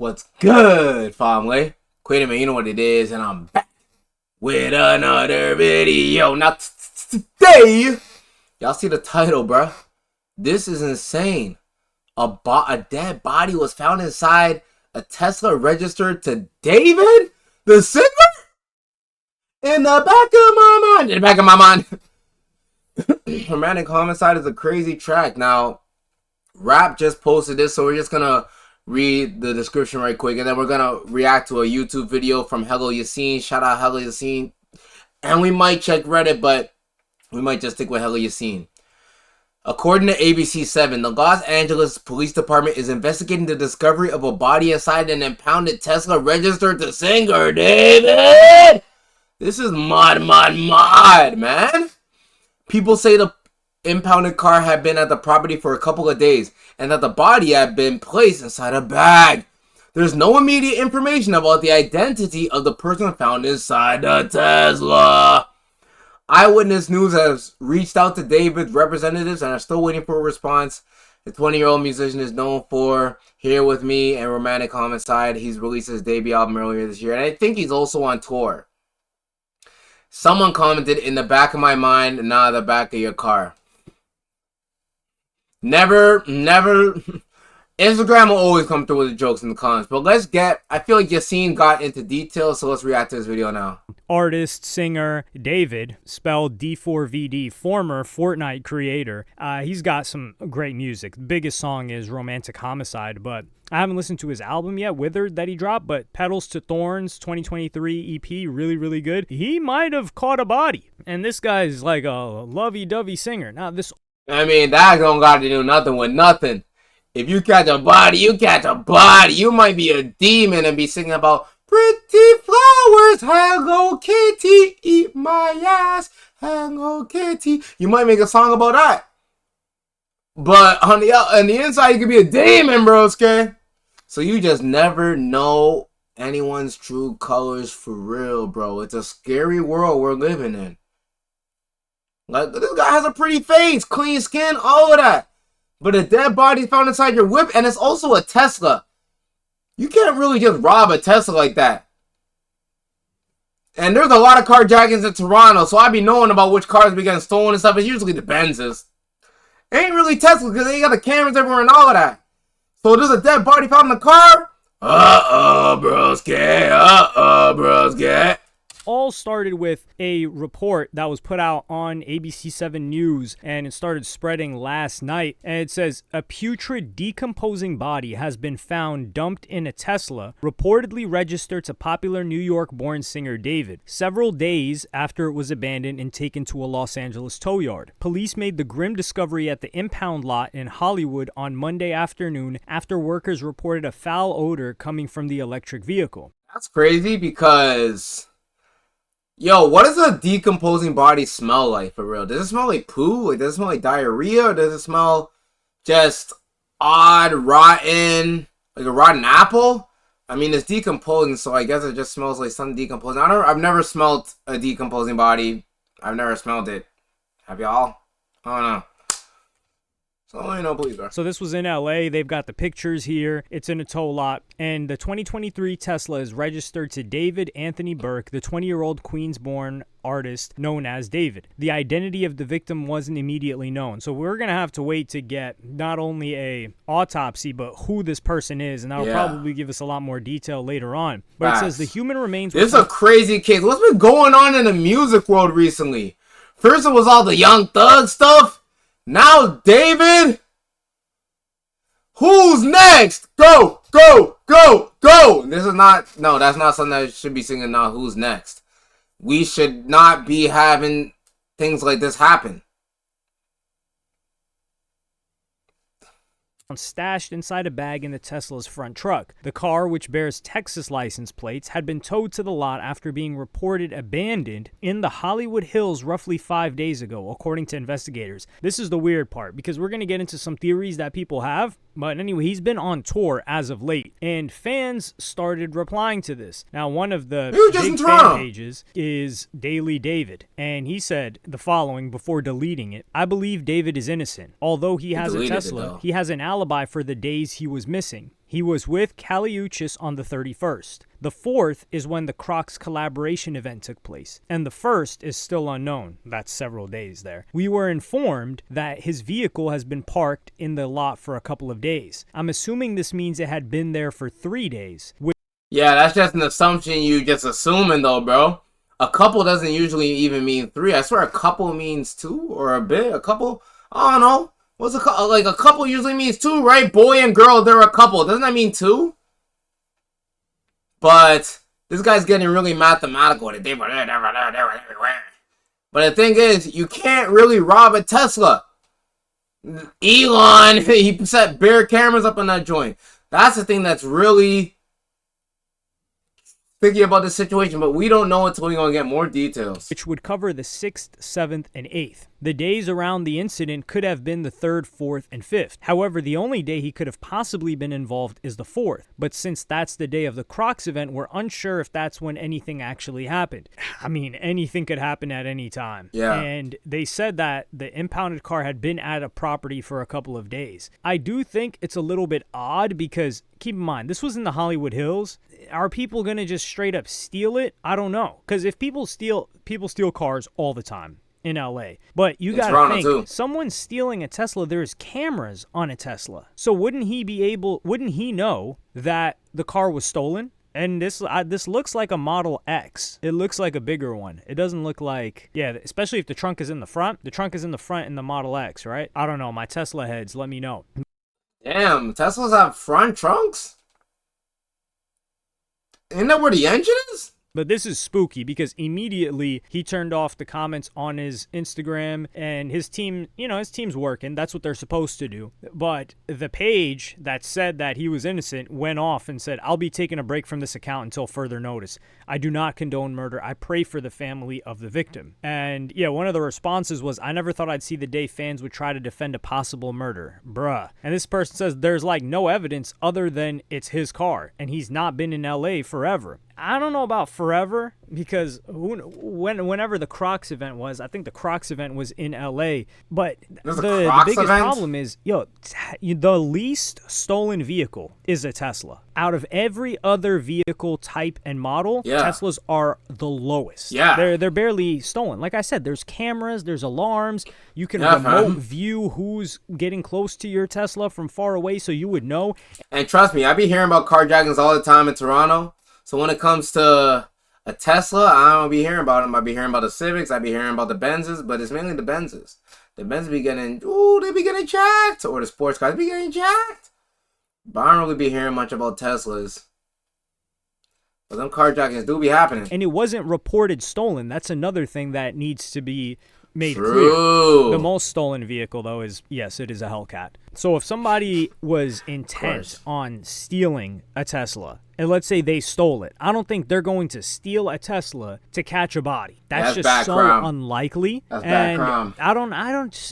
What's good, family? Wait a minute, you know what it is, and I'm back with another video. Now, today, y'all see the title, bruh. This is insane. A dead body was found inside a Tesla registered to David, the singer? In the back of my mind. Romantic Homicide is a crazy track. Now, Rap just posted this, so we're just gonna read the description right quick, and then we're gonna react to a YouTube video from Hello Yassine. Shout out Hello Yassine. And we might check Reddit, but we might just stick with Hello Yassine. According to ABC7, the Los Angeles Police Department is investigating the discovery of a body inside an impounded Tesla registered to singer David. This is mod, man. People say the impounded car had been at the property for a couple of days and that the body had been placed inside a bag. There's no immediate information about the identity of the person found inside the Tesla. Eyewitness News has reached out to David's representatives and are still waiting for a response. The 20-year-old musician is known for Here With Me and Romantic Homicide. He's released his debut album earlier this year, and I think he's also on tour. Someone commented, in the back of my mind, not the back of your car. Never. Instagram will always come through with the jokes in the comments. But I feel like Yassine got into details, so let's react to this video now. Artist, singer, David, spelled D4VD, former Fortnite creator. He's got some great music. The biggest song is Romantic Homicide, but I haven't listened to his album yet, Withered, that he dropped, but Petals to Thorns 2023 EP, really good. He might have caught a body, and this guy's like a lovey-dovey singer. Now, this... I mean, that don't got to do nothing with nothing. If you catch a body, you catch a body. You might be a demon and be singing about pretty flowers, Hello Kitty, eat my ass, Hello Kitty. You might make a song about that. But on the inside, you could be a demon, broske. So you just never know anyone's true colors for real, bro. It's a scary world we're living in. Like, this guy has a pretty face, clean skin, all of that. But a dead body found inside your whip, and it's also a Tesla. You can't really just rob a Tesla like that. And there's a lot of carjackings in Toronto, so I be knowing about which cars be getting stolen and stuff. It's usually the Benzes. Ain't really Tesla, because they got the cameras everywhere and all of that. So there's a dead body found in the car? Broske. Broske. All started with a report that was put out on ABC7 News, and it started spreading last night. And it says, a putrid decomposing body has been found dumped in a Tesla, reportedly registered to popular New York-born singer David, several days after it was abandoned and taken to a Los Angeles tow yard. Police made the grim discovery at the impound lot in Hollywood on Monday afternoon after workers reported a foul odor coming from the electric vehicle. That's crazy because... Yo, what does a decomposing body smell like for real? Does it smell like poo? Like, does it smell like diarrhea? Or does it smell just odd, rotten, like a rotten apple? I mean, it's decomposing, so I guess it just smells like something decomposing. I've never smelled a decomposing body. I've never smelled it. Have y'all? I don't know. So, you know, please, bro. So this was in LA. They've got the pictures here. It's in a tow lot. And the 2023 Tesla is registered to David Anthony Burke, the 20-year-old Queens-born artist known as David. The identity of the victim wasn't immediately known. So we're going to have to wait to get not only a autopsy, but who this person is. And that'll probably give us a lot more detail later on. But it says the human remains... This is a crazy case. What's been going on in the music world recently? First it was all the Young Thug stuff. Now, David, who's next? Go. This is not, no, that's not something that should be singing now. Who's next? We should not be having things like this happen. Stashed inside a bag in the Tesla's front truck. The car, which bears Texas license plates, had been towed to the lot after being reported abandoned in the Hollywood Hills roughly 5 days ago, according to investigators. This is the weird part, because we're going to get into some theories that people have, but anyway, he's been on tour as of late, and fans started replying to this. Now, one of the big fan pages is Daily David, and he said the following before deleting it: I believe David is innocent. Although he has a Tesla, he has an alibi for the days he was missing. He was with Kaliuchis on the 31st. The 4th is when the Crocs collaboration event took place, and the 1st is still unknown. That's several days there. We were informed that his vehicle has been parked in the lot for a couple of days. I'm assuming this means it had been there for 3 days. Yeah, that's just an assumption you just assuming though, bro. A couple doesn't usually even mean 3. I swear a couple means 2 or a bit. A couple, I don't know. What's a couple? Like a couple usually means 2, right? Boy and girl, they're a couple. Doesn't that mean 2? But this guy's getting really mathematical with it. But the thing is, you can't really rob a Tesla. Elon, he set bare cameras up on that joint. That's the thing that's really thinking about the situation, but we don't know until we're going to get more details. Which would cover the 6th, 7th, and 8th. The days around the incident could have been the 3rd, 4th, and 5th. However, the only day he could have possibly been involved is the 4th. But since that's the day of the Crocs event, we're unsure if that's when anything actually happened. I mean, anything could happen at any time. Yeah. And they said that the impounded car had been at a property for a couple of days. I do think it's a little bit odd because, keep in mind, this was in the Hollywood Hills. Are people going to just straight up steal it? I don't know. Because if people steal cars all the time in LA. But you got to think, someone stealing a Tesla, there's cameras on a Tesla. So wouldn't he know that the car was stolen? And this looks like a Model X. It looks like a bigger one. It doesn't look like, yeah, especially if the trunk is in the front. The trunk is in the front in the Model X, right? I don't know. My Tesla heads, let me know. Damn, Teslas have front trunks? Isn't that where the engine is? But this is spooky because immediately he turned off the comments on his Instagram, and his team, his team's working. That's what they're supposed to do. But the page that said that he was innocent went off and said, "I'll be taking a break from this account until further notice. I do not condone murder. I pray for the family of the victim." And yeah, one of the responses was, "I never thought I'd see the day fans would try to defend a possible murder. Bruh." And this person says there's like no evidence other than it's his car, and he's not been in LA forever. I don't know about forever because whenever the Crocs event was, I think the Crocs event was in LA. But the biggest problem is, the least stolen vehicle is a Tesla. Out of every other vehicle type and model, Teslas are the lowest. Yeah. They're barely stolen. Like I said, there's cameras, there's alarms. You can remote view who's getting close to your Tesla from far away so you would know. And trust me, I be hearing about carjackings all the time in Toronto. So when it comes to a Tesla, I don't be hearing about them. I be hearing about the Civics. I be hearing about the Benzes, but it's mainly the Benzes. The Benzes be getting, they be getting jacked. Or the sports cars be getting jacked. But I don't really be hearing much about Teslas. But them carjackings do be happening. And it wasn't reported stolen. That's another thing that needs to be made clear. The most stolen vehicle, though, is, yes, it is a Hellcat. So if somebody was intent on stealing a Tesla, and let's say they stole it, I don't think they're going to steal a Tesla to catch a body. That's just so unlikely. That's and bad crime.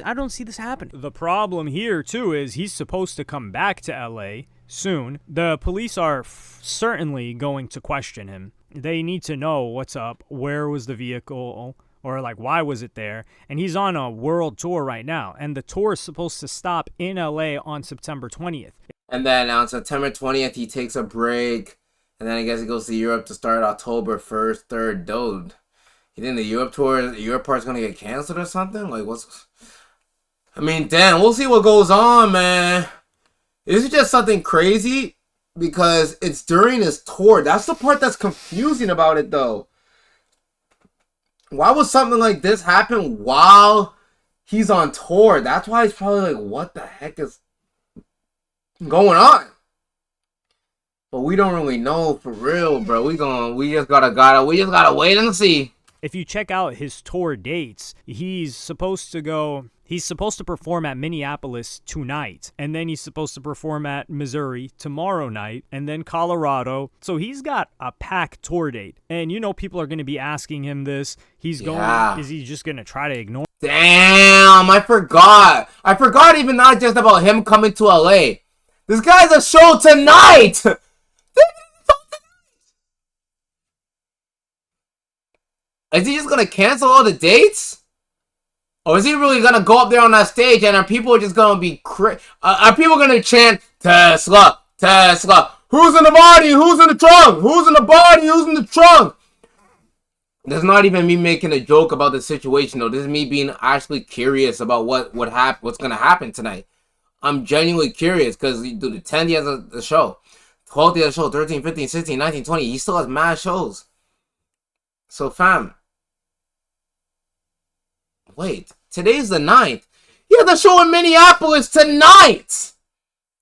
I don't see this happen. The problem here too is he's supposed to come back to LA soon. The police are certainly going to question him. They need to know what's up, where was the vehicle, or like why was it there. And he's on a world tour right now, and the tour is supposed to stop in LA on September 20th. And then on September 20th he takes a break, and then I guess he goes to Europe to start October 1st, 3rd. Dude, you think the Europe part's gonna get canceled or something? Like I mean, damn, we'll see what goes on, man. This is just something crazy because it's during his tour. That's the part that's confusing about it, though. Why would something like this happen while he's on tour? That's why he's probably like, what the heck is going on? But we don't really know for real, bro. We just gotta wait and see. If you check out his tour dates, he's supposed to perform at Minneapolis tonight, and then he's supposed to perform at Missouri tomorrow night, and then Colorado. So he's got a packed tour date. And people are going to be asking him this. Is he just going to try to ignore? Damn, I forgot. Even not just about him coming to LA. This guy's a show tonight. Is he just going to cancel all the dates? Or is he really going to go up there on that stage and are people just going to be are people going to chant Tesla, Tesla. Who's in the body? Who's in the trunk? Who's in the body? Who's in the trunk? This is not even me making a joke about the situation, though. This is me being actually curious about what's going to happen tonight. I'm genuinely curious because you do the 10 years of the show, 12 years of the show, 13, 15, 16, 19, 20. He still has mad shows. So, fam. Wait, today's the 9th. He has a show in Minneapolis tonight.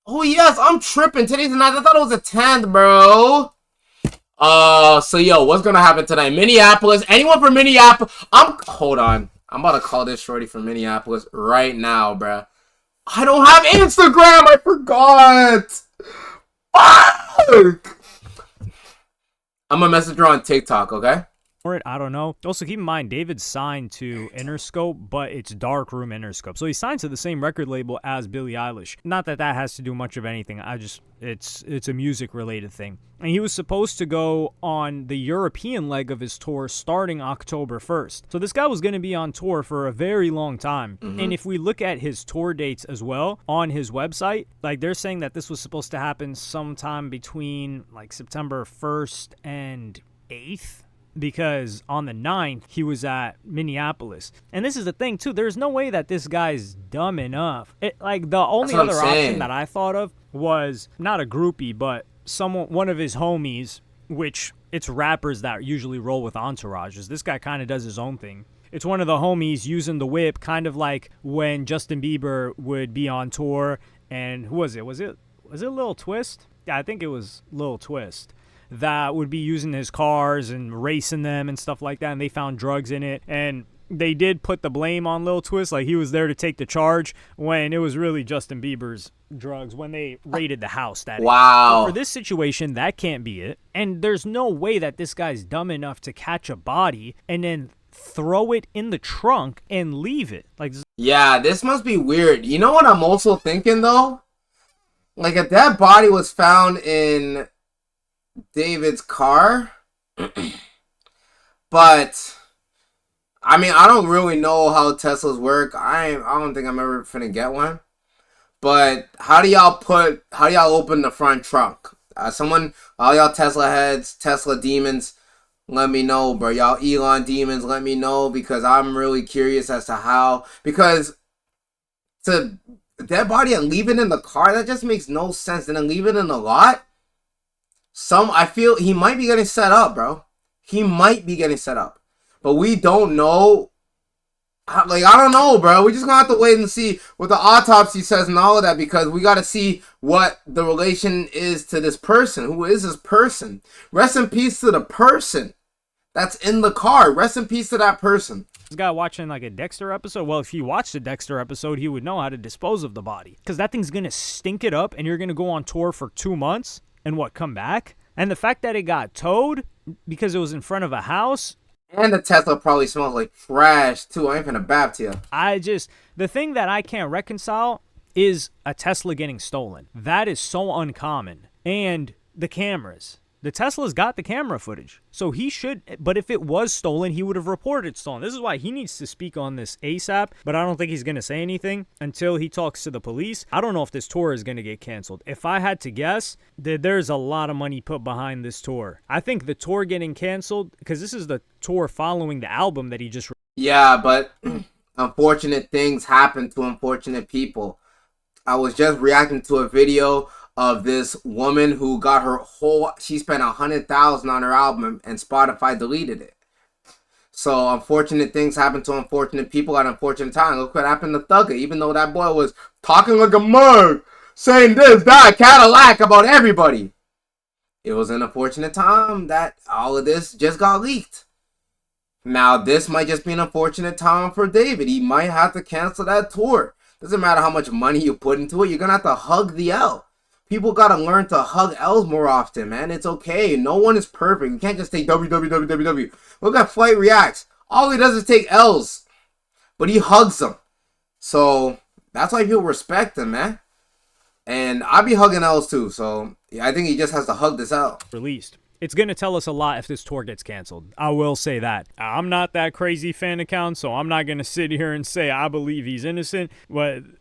Oh, yes, I'm tripping. Today's the 9th. I thought it was the 10th, bro. So, yo, what's going to happen tonight? Minneapolis. Anyone from Minneapolis? Hold on. I'm about to call this shorty from Minneapolis right now, bro. I don't have Instagram. I forgot. Fuck. I'm going to message her on TikTok, okay? I don't know. Also, keep in mind, David's signed to Interscope, but it's Darkroom Interscope. So he's signed to the same record label as Billie Eilish. Not that that has to do much of anything. It's a music-related thing. And he was supposed to go on the European leg of his tour starting October 1st. So this guy was going to be on tour for a very long time. Mm-hmm. And if we look at his tour dates as well on his website, like they're saying that this was supposed to happen sometime between like September 1st and 8th. Because on the 9th, he was at Minneapolis. And this is the thing, too. There's no way that this guy's dumb enough. The only other option that I thought of was not a groupie, but one of his homies, which it's rappers that usually roll with entourages. This guy kind of does his own thing. It's one of the homies using the whip, kind of like when Justin Bieber would be on tour. And who was it? Was it Lil Twist? Yeah, I think it was Lil Twist. That would be using his cars and racing them and stuff like that, and they found drugs in it, and they did put the blame on Lil Twist, like he was there to take the charge, when it was really Justin Bieber's drugs when they raided the house. Wow. So for this situation, that can't be it, and there's no way that this guy's dumb enough to catch a body and then throw it in the trunk and leave it. Yeah, this must be weird. You know what I'm also thinking, though? Like, if that body was found in David's car, but I mean, I don't really know how Teslas work. I don't think I'm ever finna get one. But how do y'all open the front trunk? All y'all Tesla heads, Tesla demons, let me know, bro. Y'all Elon demons, let me know, because I'm really curious as to how. Because to dead body and leave it in the car, that just makes no sense. And then leave it in the lot. I feel he might be getting set up, bro. He might be getting set up. But we don't know. Like, I don't know, bro. We just gonna have to wait and see what the autopsy says and all of that, because we gotta see what the relation is to this person. Who is this person? Rest in peace to the person that's in the car. Rest in peace to that person. This guy watching like a Dexter episode. Well, if he watched a Dexter episode, he would know how to dispose of the body. Because that thing's gonna stink it up, and you're gonna go on tour for 2 months. And come back? And the fact that it got towed because it was in front of a house. And the Tesla probably smells like trash, too. I ain't finna bap to you. The thing that I can't reconcile is a Tesla getting stolen. That is so uncommon. And the cameras. The Tesla's got the camera footage. So he should, but if it was stolen, he would have reported it stolen. This is why he needs to speak on this ASAP, but I don't think he's going to say anything until he talks to the police. I don't know if this tour is going to get canceled. If I had to guess, there's a lot of money put behind this tour. I think the tour getting canceled, because this is the tour following the album that he just... Yeah, but unfortunate things happen to unfortunate people. I was just reacting to a video of this woman who got she spent $100,000 on her album and Spotify deleted it. So unfortunate things happen to unfortunate people at unfortunate times. Look what happened to Thugger. Even though that boy was talking like a mug, saying this, that, Cadillac about everybody. It was an unfortunate time that all of this just got leaked. Now this might just be an unfortunate time for David. He might have to cancel that tour. Doesn't matter how much money you put into it. You're going to have to hug the L. People got to learn to hug L's more often, man. It's okay. No one is perfect. You can't just take W. Look at Flight Reacts. All he does is take L's. But he hugs them. So, that's why people respect him, man. And I be hugging L's too. So, yeah, I think he just has to hug this out. Released. it's going to tell us a lot if this tour gets canceled. I will say that. I'm not that crazy fan account, so I'm not going to sit here and say I believe he's innocent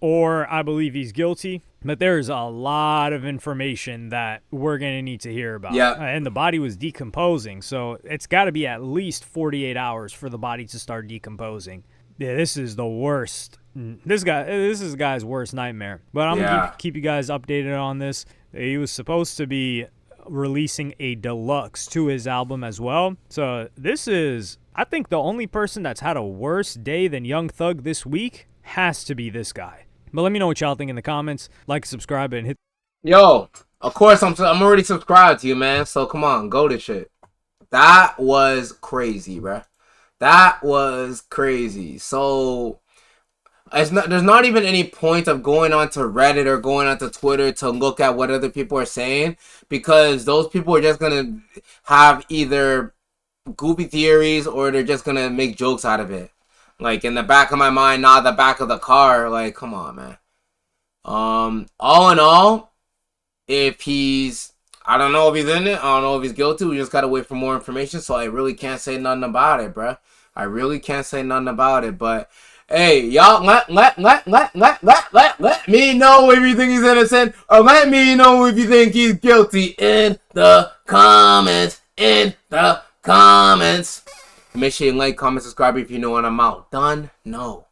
or I believe he's guilty. But there's a lot of information that we're going to need to hear about. Yeah. And the body was decomposing, so it's got to be at least 48 hours for the body to start decomposing. Yeah, this is the worst. This is the guy's worst nightmare. But I'm going to keep you guys updated on this. He was supposed to be releasing a deluxe to his album as well. So this is, I think, the only person that's had a worse day than Young Thug this week has to be this guy. But let me know what y'all think in the comments. Like, subscribe, and hit. Yo, of course, I'm already subscribed to you, man. So come on, go to shit. That was crazy, bruh. That was crazy. So there's not even any point of going onto Reddit or going onto Twitter to look at what other people are saying, because those people are just gonna have either goofy theories or they're just gonna make jokes out of it. Like, in the back of my mind, not the back of the car. Like, come on, man. All in all, if he's, I don't know if he's in it. I don't know if he's guilty. We just gotta wait for more information. So I really can't say nothing about it, bruh. I really can't say nothing about it. But hey, y'all, let me know if you think he's innocent, or let me know if you think he's guilty in the comments. Make sure you like, comment, subscribe if you know when I'm out. Done? No.